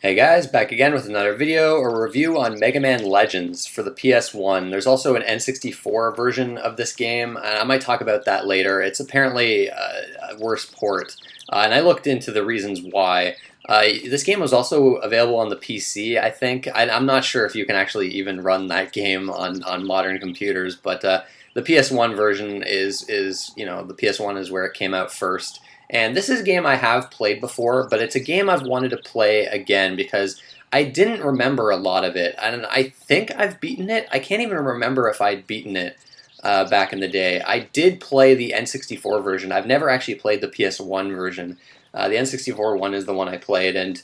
Hey guys, back again with another video or review on Mega Man Legends for the PS1. There's also an N64 version of this game, and I might talk about that later. It's apparently a worse port, and I looked into the reasons why. This game was also available on the PC, I think. I'm not sure if you can actually even run that game on modern computers, but the PS1 version is the PS1 is where it came out first. And this is a game I have played before, but it's a game I've wanted to play again because I didn't remember a lot of it. And I think I've beaten it. I can't even remember if I'd beaten it back in the day. I did play the N64 version. I've never actually played the PS1 version. The N64 one is the one I played, and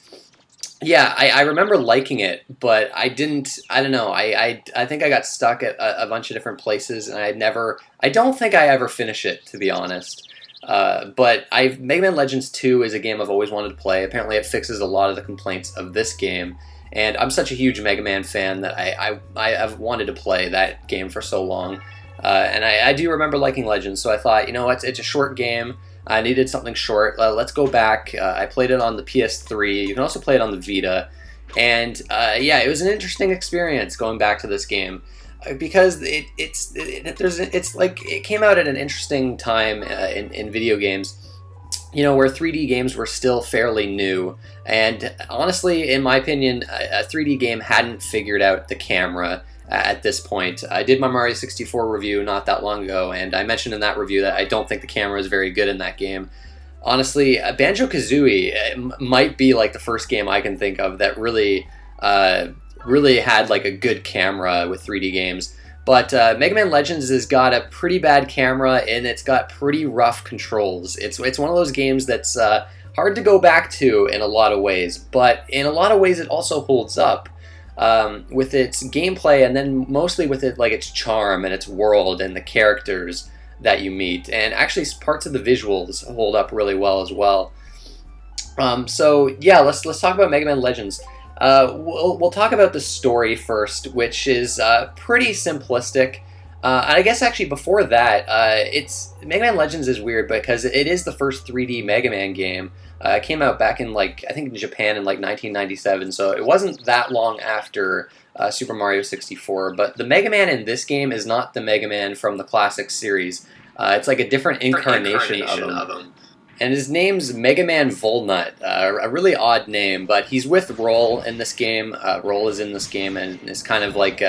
yeah, I remember liking it, but I didn't. I don't know. I think I got stuck at a bunch of different places, and I don't think I ever finish it, to be honest. But Mega Man Legends 2 is a game I've always wanted to play. Apparently it fixes a lot of the complaints of this game, and I'm such a huge Mega Man fan that I've wanted to play that game for so long. And I do remember liking Legends, so I thought, you know what, it's a short game. I needed something short. Let's go back. I played it on the PS3. You can also play it on the Vita. And yeah, it was an interesting experience going back to this game because it's like it came out at an interesting time in video games, you know, where 3D games were still fairly new. And honestly, in my opinion, a 3D game hadn't figured out the camera at this point. I did my Mario 64 review not that long ago, and I mentioned in that review that I don't think the camera is very good in that game. Honestly, Banjo-Kazooie might be like the first game I can think of that really had like a good camera with 3D games. But Mega Man Legends has got a pretty bad camera, and it's got pretty rough controls. It's one of those games that's hard to go back to in a lot of ways, but in a lot of ways it also holds up with its gameplay, and then mostly with its charm and its world and the characters that you meet. And actually parts of the visuals hold up really well as well. So yeah, let's talk about Mega Man Legends. We'll talk about the story first, which is pretty simplistic. And I guess actually before that, it's Mega Man Legends is weird because it is the first 3D Mega Man game. It came out back in I think in Japan in 1997, so it wasn't that long after Super Mario 64. But the Mega Man in this game is not the Mega Man from the classic series. It's like a different incarnation of him. And his name's Mega Man Volnut, a really odd name, but he's with Roll in this game. Roll is in this game and is kind of like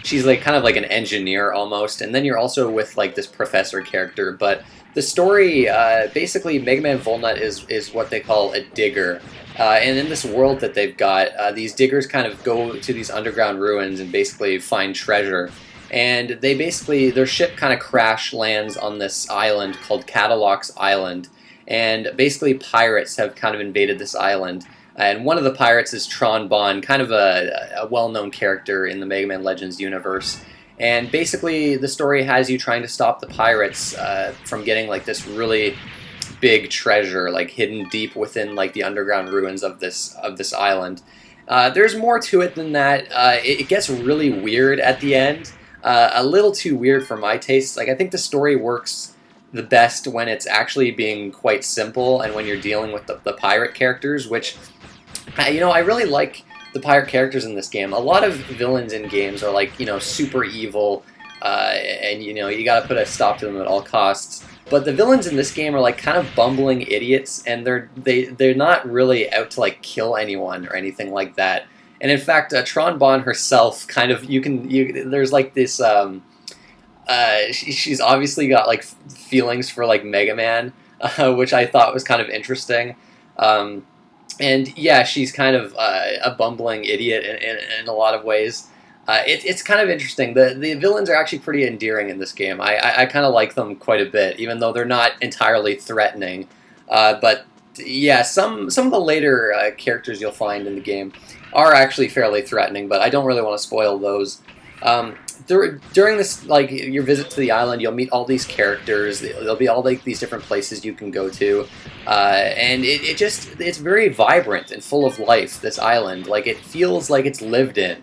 she's like kind of like an engineer almost. And then you're also with like this professor character. But the story, basically, Mega Man Volnut is what they call a digger. And in this world that they've got, these diggers kind of go to these underground ruins and basically find treasure. And their ship kind of crash lands on this island called Catalog's Island. And basically pirates have kind of invaded this island. And one of the pirates is Tron Bonne, kind of a well-known character in the Mega Man Legends universe. And basically the story has you trying to stop the pirates from getting like this really big treasure, like hidden deep within like the underground ruins of this island. There's more to it than that. It gets really weird at the end. A little too weird for my tastes. Like, I think the story works the best when it's actually being quite simple and when you're dealing with the pirate characters, which, you know, I really like the pirate characters in this game. A lot of villains in games are like, you know, super evil, and you know, you gotta put a stop to them at all costs. But the villains in this game are like kind of bumbling idiots, and they're not really out to like kill anyone or anything like that. And in fact, Tron Bonne herself kind of, there's like this, she's obviously got like feelings for like Mega Man, which I thought was kind of interesting. And yeah, she's kind of a bumbling idiot in a lot of ways. It's kind of interesting. The villains are actually pretty endearing in this game. I kind of like them quite a bit, even though they're not entirely threatening. But yeah, some of the later characters you'll find in the game are actually fairly threatening, but I don't really want to spoil those. During this, like, your visit to the island, you'll meet all these characters. There'll be all like these different places you can go to, and it's very vibrant and full of life. This island, like, it feels like it's lived in,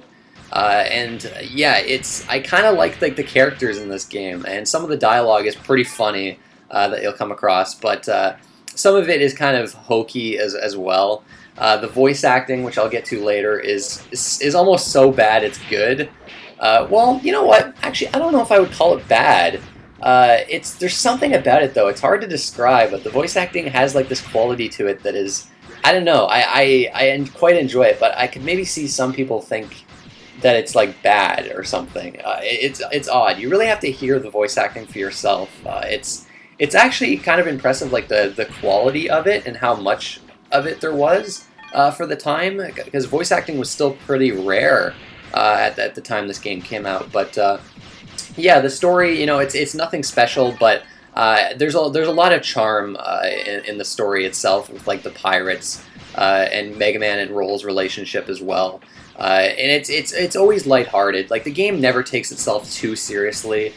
and yeah, I kind of like the characters in this game, and some of the dialogue is pretty funny that you'll come across, but some of it is kind of hokey as well. The voice acting, which I'll get to later, is almost so bad it's good. Well, you know what? Actually, I don't know if I would call it bad. There's something about it though. It's hard to describe, but the voice acting has like this quality to it that is, I don't know. I quite enjoy it, but I could maybe see some people think that it's like bad or something. It's odd. You really have to hear the voice acting for yourself. It's actually kind of impressive, like the quality of it and how much of it there was for the time, because voice acting was still pretty rare at the time this game came out. But yeah, the story, it's nothing special, but there's a lot of charm in the story itself, with like the pirates and Mega Man and Roll's relationship as well. And it's always lighthearted. Like the game never takes itself too seriously,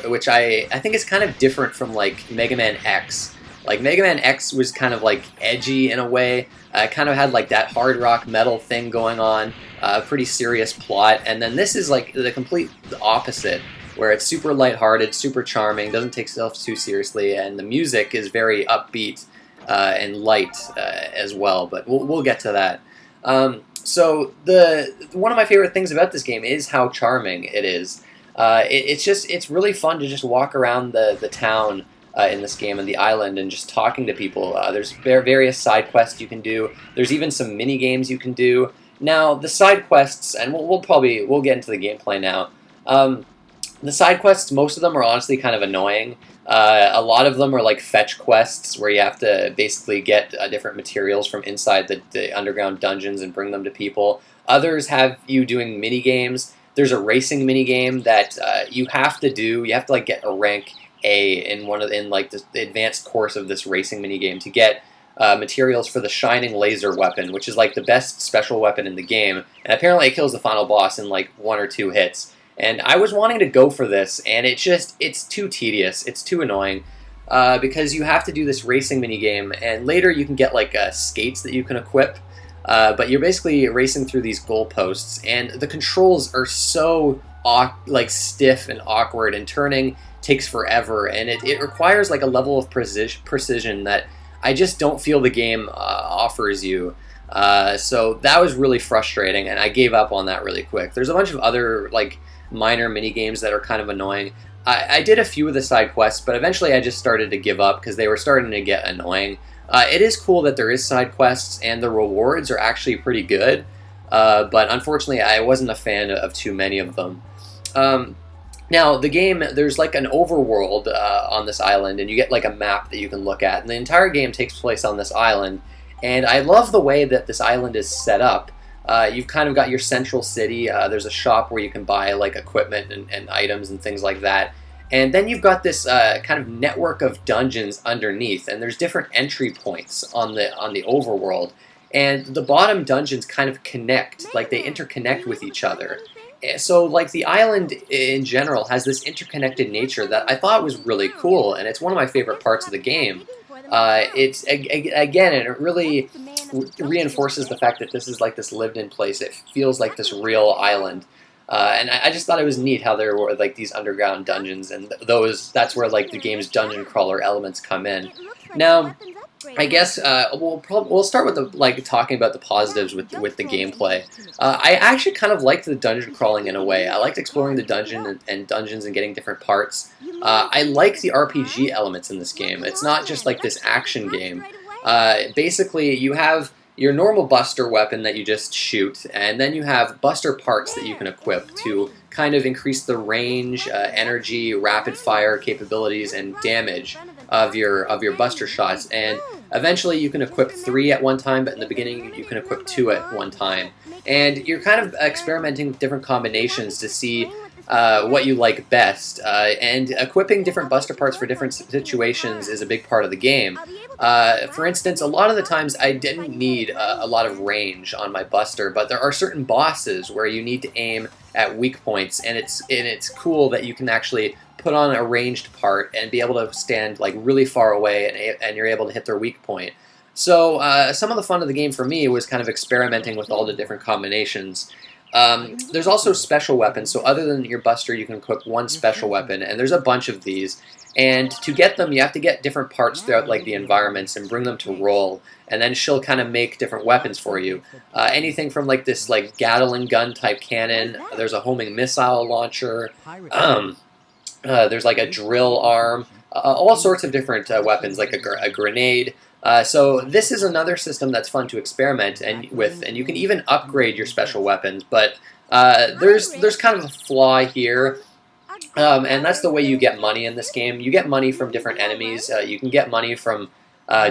which I think is kind of different from like Mega Man X. Like Mega Man X was kind of like edgy in a way. Kind of had like that hard rock metal thing going on, a pretty serious plot, and then this is like the complete opposite, where it's super lighthearted, super charming, doesn't take itself too seriously, and the music is very upbeat and light as well. But we'll get to that. So one of my favorite things about this game is how charming it is. It's really fun to just walk around the town in this game and the island and just talking to people. There's various side quests you can do. There's even some mini games you can do. Now the side quests, and we'll get into the gameplay now. The side quests, most of them are honestly kind of annoying. A lot of them are like fetch quests where you have to basically get different materials from inside the underground dungeons and bring them to people. Others have you doing mini games. There's a racing mini game that you have to do. You have to like get a rank A in like the advanced course of this racing mini game to get materials for the shining laser weapon, which is like the best special weapon in the game. And apparently it kills the final boss in like 1 or 2 hits. And I was wanting to go for this, and it's too tedious, it's too annoying, because you have to do this racing minigame, and later you can get like skates that you can equip, but you're basically racing through these goalposts, and the controls are so like stiff and awkward, and turning takes forever, and it requires like a level of precision that I just don't feel the game offers you. So that was really frustrating, and I gave up on that really quick. There's a bunch of other like minor mini games that are kind of annoying. I did a few of the side quests, but eventually I just started to give up because they were starting to get annoying. It is cool that there is side quests, and the rewards are actually pretty good, but unfortunately I wasn't a fan of too many of them. Now, the game, there's like an overworld on this island, and you get like a map that you can look at, and the entire game takes place on this island, and I love the way that this island is set up. You've kind of got your central city. There's a shop where you can buy like equipment and items and things like that. And then you've got this kind of network of dungeons underneath, and there's different entry points on the overworld. And the bottom dungeons kind of connect, like they interconnect with each other. So like the island in general has this interconnected nature that I thought was really cool, and it's one of my favorite parts of the game. It's again, and it really reinforces the fact that this is like this lived-in place. It feels like this real island, and I just thought it was neat how there were like these underground dungeons, and that's where like the game's dungeon crawler elements come in. Now, I guess we'll start with talking about the positives with the gameplay. I actually kind of liked the dungeon crawling in a way. I liked exploring the dungeons and getting different parts. I like the RPG elements in this game. It's not just like this action game. Basically, you have your normal buster weapon that you just shoot, and then you have buster parts that you can equip to kind of increase the range, energy, rapid fire capabilities, and damage of your buster shots. And eventually you can equip 3 at one time, but in the beginning you can equip 2 at one time. And you're kind of experimenting with different combinations to see what you like best. And equipping different buster parts for different situations is a big part of the game. For instance, a lot of the times I didn't need a lot of range on my buster, but there are certain bosses where you need to aim at weak points, and it's cool that you can actually put on a ranged part and be able to stand like really far away, and you're able to hit their weak point. So some of the fun of the game for me was kind of experimenting with all the different combinations. There's also special weapons, so other than your Buster, you can equip one special weapon, and there's a bunch of these. And to get them, you have to get different parts throughout like the environments and bring them to Roll, and then she'll kind of make different weapons for you. Anything from like this like Gatling gun type cannon. There's a homing missile launcher. There's like a drill arm. All sorts of different weapons, like a grenade. So this is another system that's fun to experiment with, and you can even upgrade your special weapons. But there's kind of a flaw here, and that's the way you get money in this game. You get money from different enemies. You can get money from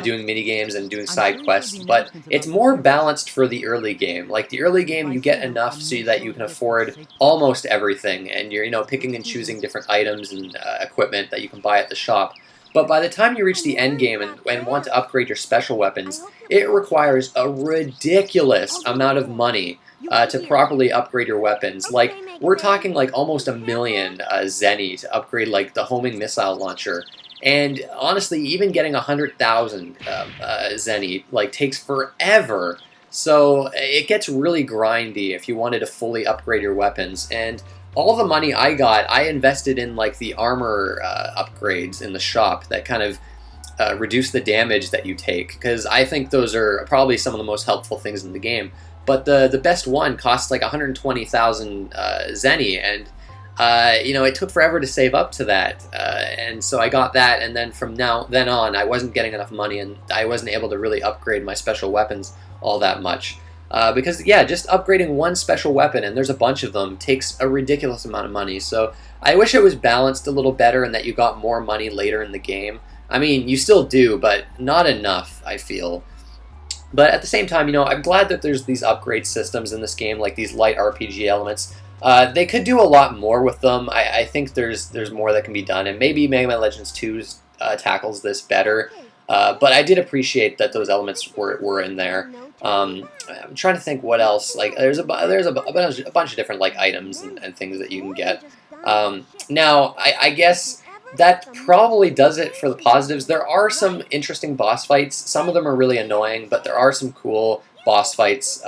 doing minigames and doing side quests, but it's more balanced for the early game. Like the early game, you get enough so that you can afford almost everything, and you're picking and choosing different items and equipment that you can buy at the shop. But by the time you reach the end game and want to upgrade your special weapons, it requires a ridiculous amount of money to properly upgrade your weapons. Like, we're talking like almost 1 million zenny to upgrade like the homing missile launcher. And honestly, even getting 100,000 zenny like takes forever. So it gets really grindy if you wanted to fully upgrade your weapons. And all the money I got, I invested in like the armor upgrades in the shop that kind of reduce the damage that you take, because I think those are probably some of the most helpful things in the game. But the best one costs like 120,000 zenny, and it took forever to save up to that, and so I got that, and then from then on, I wasn't getting enough money, and I wasn't able to really upgrade my special weapons all that much. Because, yeah, just upgrading one special weapon, and there's a bunch of them, takes a ridiculous amount of money. So I wish it was balanced a little better and that you got more money later in the game. I mean, you still do, but not enough, I feel. But at the same time, I'm glad that there's these upgrade systems in this game, like these light RPG elements. They could do a lot more with them. I think there's more that can be done, and maybe Mega Man Legends 2 tackles this better. But I did appreciate that those elements were in there. I'm trying to think what else. Like there's a bunch of different like items and things that you can get. Now I guess that probably does it for the positives. There are some interesting boss fights. Some of them are really annoying, but there are some cool boss fights.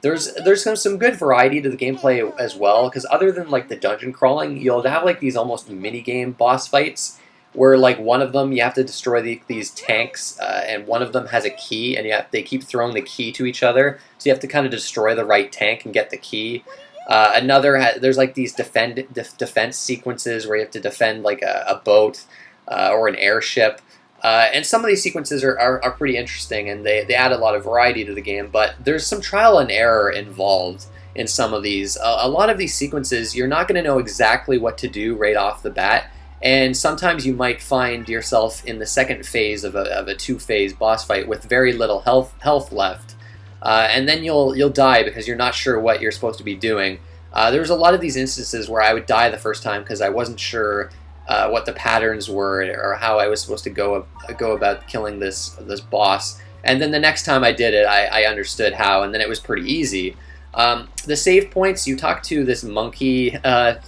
There's some good variety to the gameplay as well, because other than like the dungeon crawling, you'll have like these almost mini-game boss fights where like one of them you have to destroy these tanks, and one of them has a key, and they keep throwing the key to each other, so you have to kind of destroy the right tank and get the key. There's like these defense sequences where you have to defend like a boat or an airship. And some of these sequences are pretty interesting, and they add a lot of variety to the game, but there's some trial and error involved in some of these. A lot of these sequences, you're not going to know exactly what to do right off the bat, and sometimes you might find yourself in the second phase of a two-phase boss fight with very little health left, and then you'll die because you're not sure what you're supposed to be doing. There's a lot of these instances where I would die the first time because I wasn't sure what the patterns were or how I was supposed to go about killing this boss. And then the next time I did it, I understood how, and then it was pretty easy. The save points, you talk to this monkey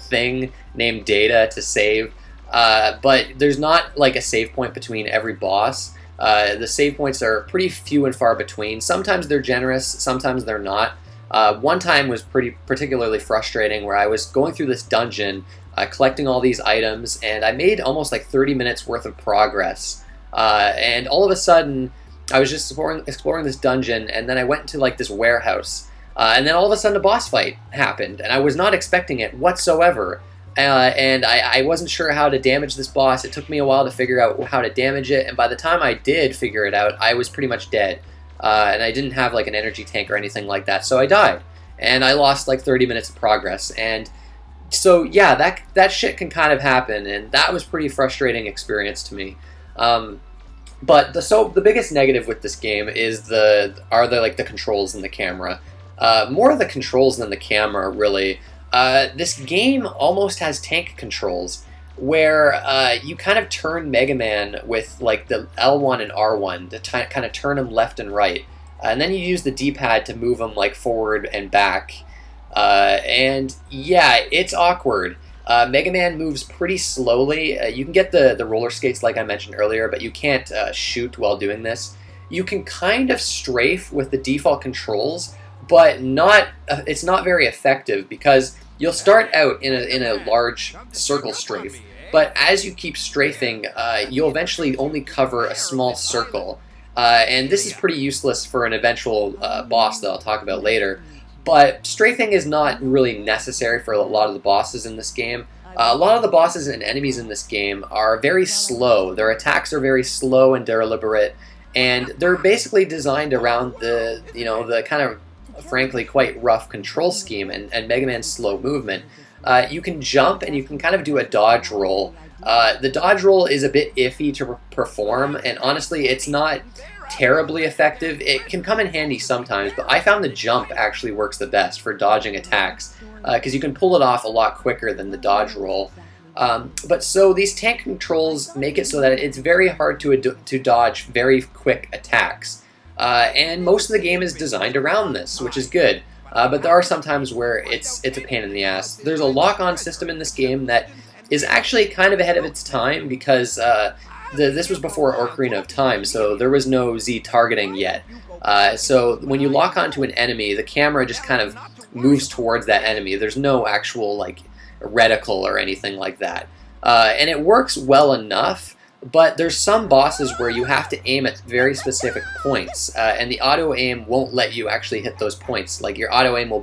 thing named Data to save, but there's not like a save point between every boss. The save points are pretty few and far between. Sometimes they're generous, sometimes they're not. One time was particularly frustrating where I was going through this dungeon, collecting all these items, and I made almost like 30 minutes worth of progress. And all of a sudden, I was just exploring this dungeon, and then I went into like this warehouse. And then all of a sudden a boss fight happened, and I was not expecting it whatsoever. And I wasn't sure how to damage this boss. It took me a while to figure out how to damage it, and by the time I did figure it out, I was pretty much dead. And I didn't have like an energy tank or anything like that, so I died. And I lost like 30 minutes of progress. And so yeah, that shit can kind of happen, and that was pretty frustrating experience to me. But the biggest negative with this game is the controls in the camera. More of the controls than the camera, really. This game almost has tank controls, where you kind of turn Mega Man with like the L1 and R1 to kind of turn him left and right, and then you use the D-pad to move him like forward and back. And yeah, it's awkward. Mega Man moves pretty slowly. You can get the roller skates like I mentioned earlier, but you can't shoot while doing this. You can kind of strafe with the default controls, but it's not very effective because you'll start out in a large circle strafe, but as you keep strafing, you'll eventually only cover a small circle. And this is pretty useless for an eventual boss that I'll talk about later. But strafing is not really necessary for a lot of the bosses in this game. A lot of the bosses and enemies in this game are very slow. Their attacks are very slow and deliberate, and they're basically designed around the kind of, frankly, quite rough control scheme and Mega Man's slow movement. You can jump and you can kind of do a dodge roll. The dodge roll is a bit iffy to perform, and honestly, it's not terribly effective. It can come in handy sometimes, but I found the jump actually works the best for dodging attacks, because you can pull it off a lot quicker than the dodge roll. But so these tank controls make it so that it's very hard to dodge very quick attacks. And most of the game is designed around this, which is good. But there are some times where it's a pain in the ass. There's a lock-on system in this game that is actually kind of ahead of its time, because this was before Ocarina of Time, so there was no Z targeting yet. So when you lock onto an enemy, the camera just kind of moves towards that enemy. There's no actual like reticle or anything like that. And it works well enough, but there's some bosses where you have to aim at very specific points, and the auto-aim won't let you actually hit those points. Like your auto-aim will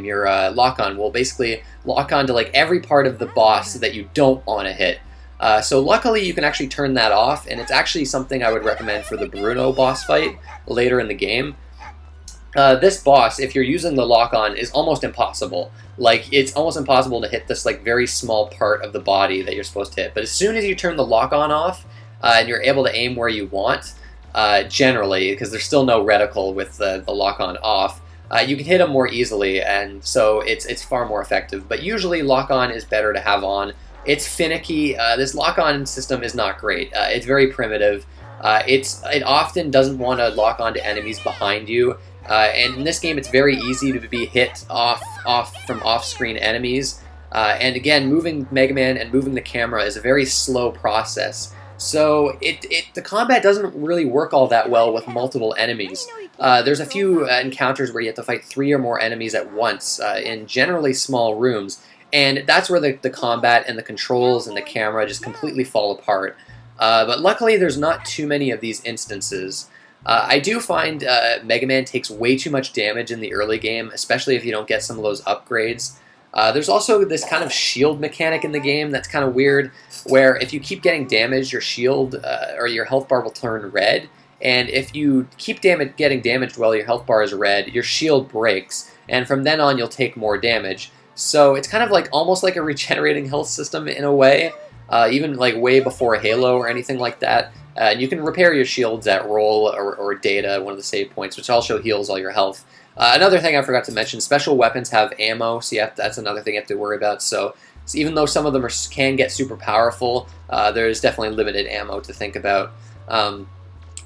your lock-on will basically lock on to like every part of the boss that you don't want to hit. So luckily you can actually turn that off, and it's actually something I would recommend for the Bruno boss fight later in the game. This boss, if you're using the lock-on, is almost impossible. Like, it's almost impossible to hit this like very small part of the body that you're supposed to hit. But as soon as you turn the lock-on off, and you're able to aim where you want, generally, because there's still no reticle with the lock-on off, you can hit them more easily, and so it's far more effective. But usually lock-on is better to have on. It's finicky. This lock-on system is not great. It's very primitive. It often doesn't want to lock on to enemies behind you. And in this game, it's very easy to be hit from off-screen enemies. And again, moving Mega Man and moving the camera is a very slow process. So the combat doesn't really work all that well with multiple enemies. There's a few encounters where you have to fight 3 or more enemies at once in generally small rooms. And that's where the combat and the controls and the camera just completely fall apart. But luckily, there's not too many of these instances. I do find Mega Man takes way too much damage in the early game, especially if you don't get some of those upgrades. There's also this kind of shield mechanic in the game that's kind of weird, where if you keep getting damaged, your shield or your health bar will turn red, and if you keep getting damaged while your health bar is red, your shield breaks, and from then on you'll take more damage. So it's kind of like almost like a regenerating health system in a way, even like way before Halo or anything like that. And you can repair your shields at roll or data, one of the save points, which also heals all your health. Another thing I forgot to mention, special weapons have ammo, so that's another thing you have to worry about. So even though some of them can get super powerful, there's definitely limited ammo to think about.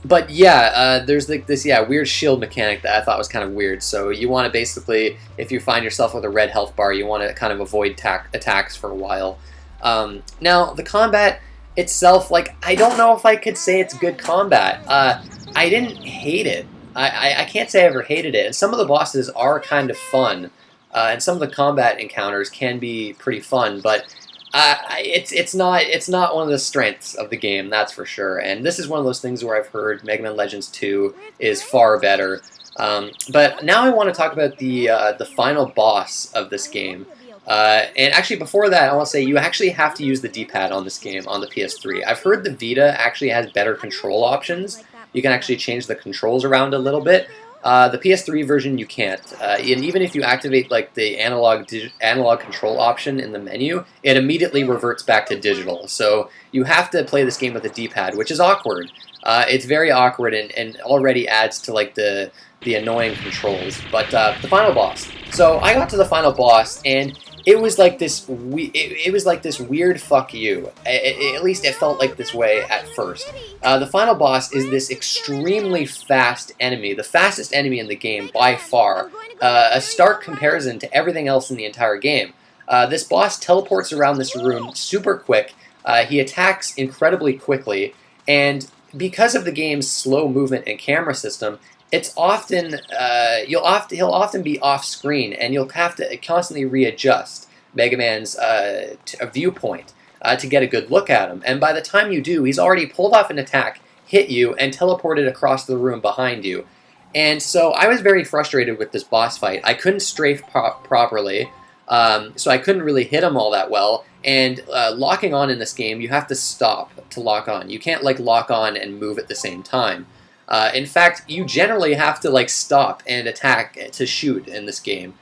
But yeah, there's this weird shield mechanic that I thought was kind of weird. So you want to basically, if you find yourself with a red health bar, you want to kind of avoid attacks for a while. Now, the combat itself, like, I don't know if I could say it's good combat. I didn't hate it. I can't say I ever hated it. And some of the bosses are kind of fun, and some of the combat encounters can be pretty fun, but it's not one of the strengths of the game, that's for sure. And this is one of those things where I've heard Mega Man Legends 2 is far better. But now I want to talk about the final boss of this game. And actually, before that, I want to say you actually have to use the D-pad on this game on the PS3. I've heard the Vita actually has better control options. You can actually change the controls around a little bit. The PS3 version you can't. And even if you activate like the analog control option in the menu, it immediately reverts back to digital. So you have to play this game with a D-pad, which is awkward. It's very awkward and already adds to like the annoying controls. But the final boss. So I got to the final boss, and it was like this. It was like this weird fuck you. At least it felt like this way at first. The final boss is this extremely fast enemy, the fastest enemy in the game by far. A stark comparison to everything else in the entire game. This boss teleports around this room super quick. He attacks incredibly quickly, and because of the game's slow movement and camera system, it's often he'll often be off screen, and you'll have to constantly readjust Mega Man's viewpoint to get a good look at him. And by the time you do, he's already pulled off an attack, hit you, and teleported across the room behind you. And so I was very frustrated with this boss fight. I couldn't strafe properly, so I couldn't really hit him all that well. And locking on in this game, you have to stop to lock on. You can't like lock on and move at the same time. In fact, you generally have to like stop and attack to shoot in this game.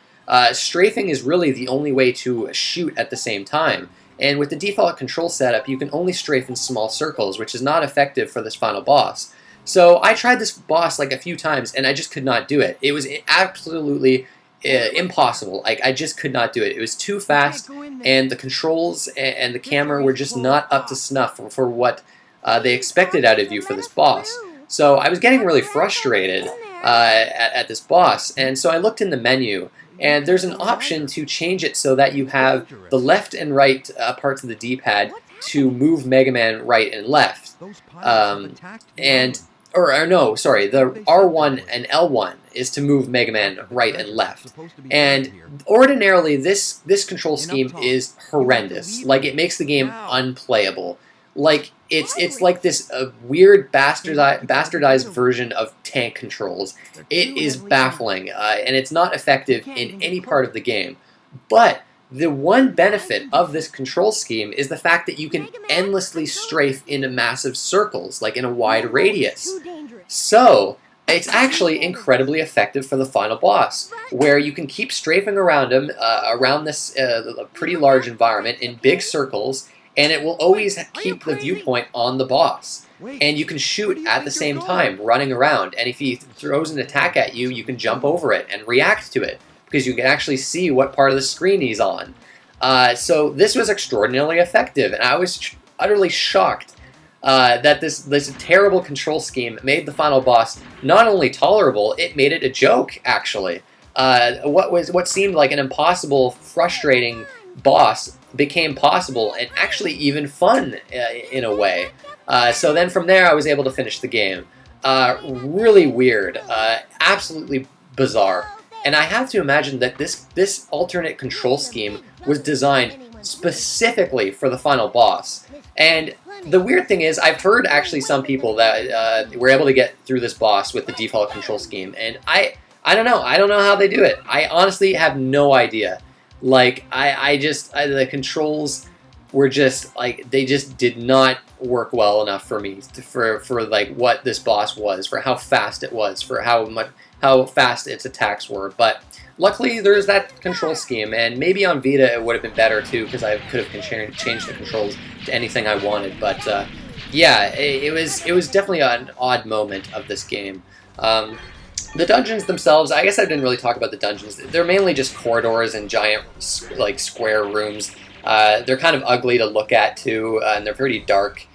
Strafing is really the only way to shoot at the same time. And with the default control setup, you can only strafe in small circles, which is not effective for this final boss. So I tried this boss like a few times, and I just could not do it. It was absolutely impossible. Like, I just could not do it. It was too fast, and the controls and the camera were just not up to snuff for what they expected out of you for this boss. So I was getting really frustrated at this boss, and so I looked in the menu, and there's an option to change it so that you have the left and right parts of the D-pad to move Mega Man right and left. The R1 and L1 is to move Mega Man right and left. And ordinarily, this control scheme is horrendous. Like, it makes the game unplayable. Like, it's like this weird bastardized version of tank controls. It is baffling, and it's not effective in any part of the game. But the one benefit of this control scheme is the fact that you can endlessly strafe into massive circles, like in a wide radius. So, it's actually incredibly effective for the final boss, where you can keep strafing around him, around this pretty large environment in big circles, and it will always keep the viewpoint on the boss. And you can shoot at the same time, running around, and if he throws an attack at you, you can jump over it and react to it, because you can actually see what part of the screen he's on. So this was extraordinarily effective, and I was utterly shocked that this terrible control scheme made the final boss not only tolerable, it made it a joke, actually. What seemed like an impossible, frustrating boss became possible and actually even fun in a way. So then from there I was able to finish the game. Really weird, absolutely bizarre. And I have to imagine that this alternate control scheme was designed specifically for the final boss. And the weird thing is, I've heard actually some people that were able to get through this boss with the default control scheme, and I don't know. I don't know how they do it. I honestly have no idea. Like, the controls were just, like, they just did not work well enough for me, for like, what this boss was, for how fast it was, for how fast its attacks were. But luckily, there's that control scheme, and maybe on Vita it would have been better, too, because I could have changed the controls to anything I wanted. But, yeah, it was definitely an odd moment of this game. The dungeons themselves, I guess I didn't really talk about the dungeons. They're mainly just corridors and giant, like, square rooms. They're kind of ugly to look at, too, and they're pretty dark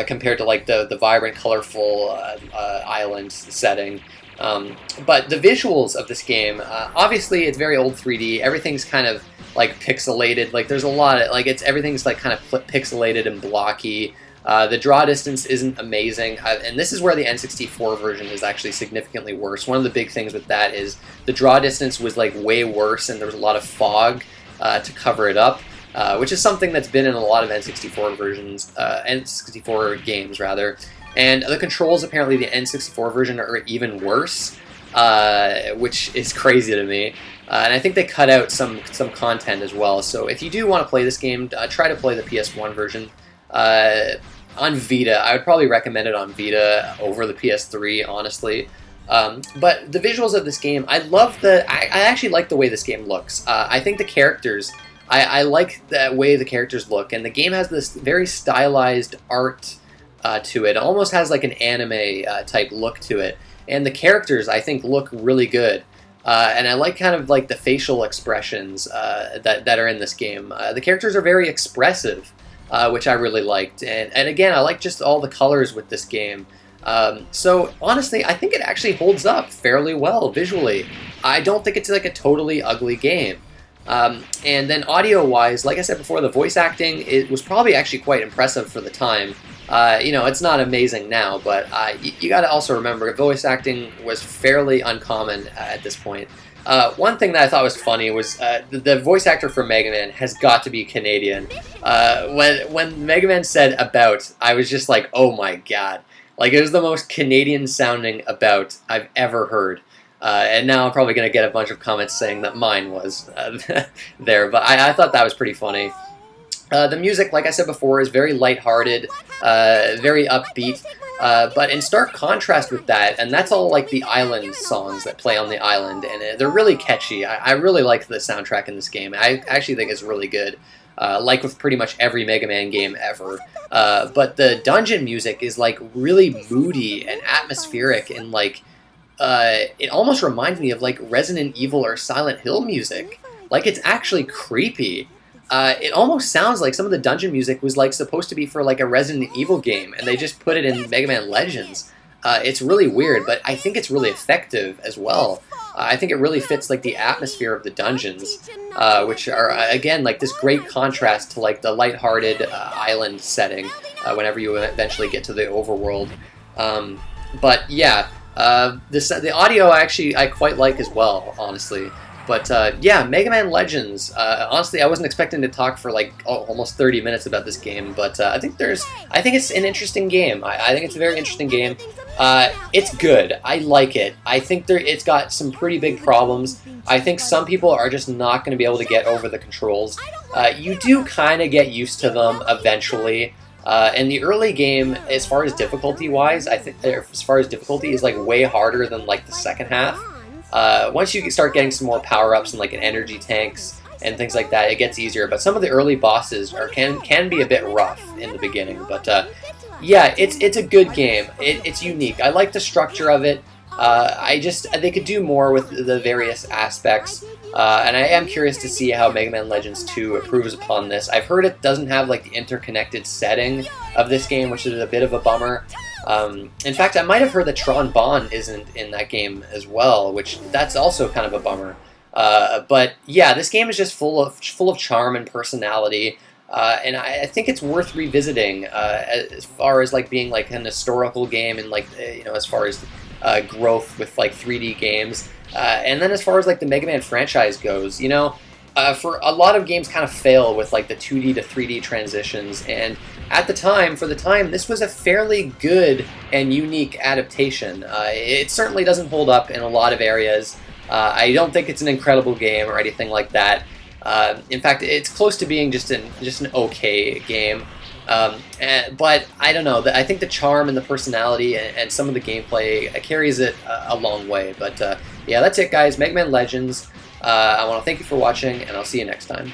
compared to, like, the vibrant, colorful island setting. But the visuals of this game, obviously it's very old 3D. Everything's kind of, like, pixelated. Like, there's a lot of, like, everything's, like, kind of pixelated and blocky. The draw distance isn't amazing, and this is where the N64 version is actually significantly worse. One of the big things with that is the draw distance was like way worse, and there was a lot of fog to cover it up, which is something that's been in a lot of N64 versions, N64 games rather. And the controls, apparently the N64 version are even worse, which is crazy to me. And I think they cut out some content as well. So if you do want to play this game, try to play the PS1 version. On Vita, I would probably recommend it on Vita over the PS3, honestly. But the visuals of this game, I actually like the way this game looks. I think the characters, I like the way the characters look, and the game has this very stylized art to it. It almost has like an anime type look to it. And the characters, I think, look really good. And I like kind of like the facial expressions that are in this game. The characters are very expressive. Which I really liked. And again, I like just all the colors with this game. So honestly, I think it actually holds up fairly well visually. I don't think it's like a totally ugly game. And then audio-wise, like I said before, the voice acting, it was probably actually quite impressive for the time. You know, it's not amazing now, but you got to also remember voice acting was fairly uncommon at this point. One thing that I thought was funny was the voice actor for Mega Man has got to be Canadian. When Mega Man said "about," I was just like, "Oh my god!" Like it was the most Canadian sounding "about" I've ever heard. And now I'm probably going to get a bunch of comments saying that mine was there, but I thought that was pretty funny. The music, like I said before, is very lighthearted, very upbeat, but in stark contrast with that, and that's all like the island songs that play on the island, and they're really catchy. I really like the soundtrack in this game. I actually think it's really good, like with pretty much every Mega Man game ever. But the dungeon music is like really moody and atmospheric, and like it almost reminds me of like Resident Evil or Silent Hill music. Like it's actually creepy. It almost sounds like some of the dungeon music was like supposed to be for like a Resident Evil game, and they just put it in Mega Man Legends. It's really weird, but I think it's really effective as well. I think it really fits like the atmosphere of the dungeons, which are again like this great contrast to like the lighthearted island setting whenever you eventually get to the overworld. But yeah, the audio I quite like as well, honestly. But yeah, Mega Man Legends. Honestly, I wasn't expecting to talk for like almost 30 minutes about this game, but I think it's an interesting game. I think it's a very interesting game. It's good. I like it. I think it's got some pretty big problems. I think some people are just not going to be able to get over the controls. You do kind of get used to them eventually. In the early game, as far as difficulty-wise, I think as far as difficulty is like way harder than like the second half. Once you start getting some more power-ups and like an energy tanks and things like that, it gets easier. But some of the early bosses can be a bit rough in the beginning. But yeah, it's a good game. It's unique. I like the structure of it. They could do more with the various aspects. And I am curious to see how Mega Man Legends 2 improves upon this. I've heard it doesn't have like the interconnected setting of this game, which is a bit of a bummer. In fact, I might have heard that Tron Bonne isn't in that game as well, which that's also kind of a bummer. But yeah, this game is just full of charm and personality, and I think it's worth revisiting as far as like being like an historical game and like as far as growth with like 3D games, and then as far as like the Mega Man franchise goes, for a lot of games kind of fail with like the 2D to 3D transitions, and for the time, this was a fairly good and unique adaptation. It certainly doesn't hold up in a lot of areas. I don't think it's an incredible game or anything like that. In fact, it's close to being just an okay game. But I don't know. I think the charm and the personality and some of the gameplay carries it a long way. But yeah, that's it, guys. Mega Man Legends. I want to thank you for watching, and I'll see you next time.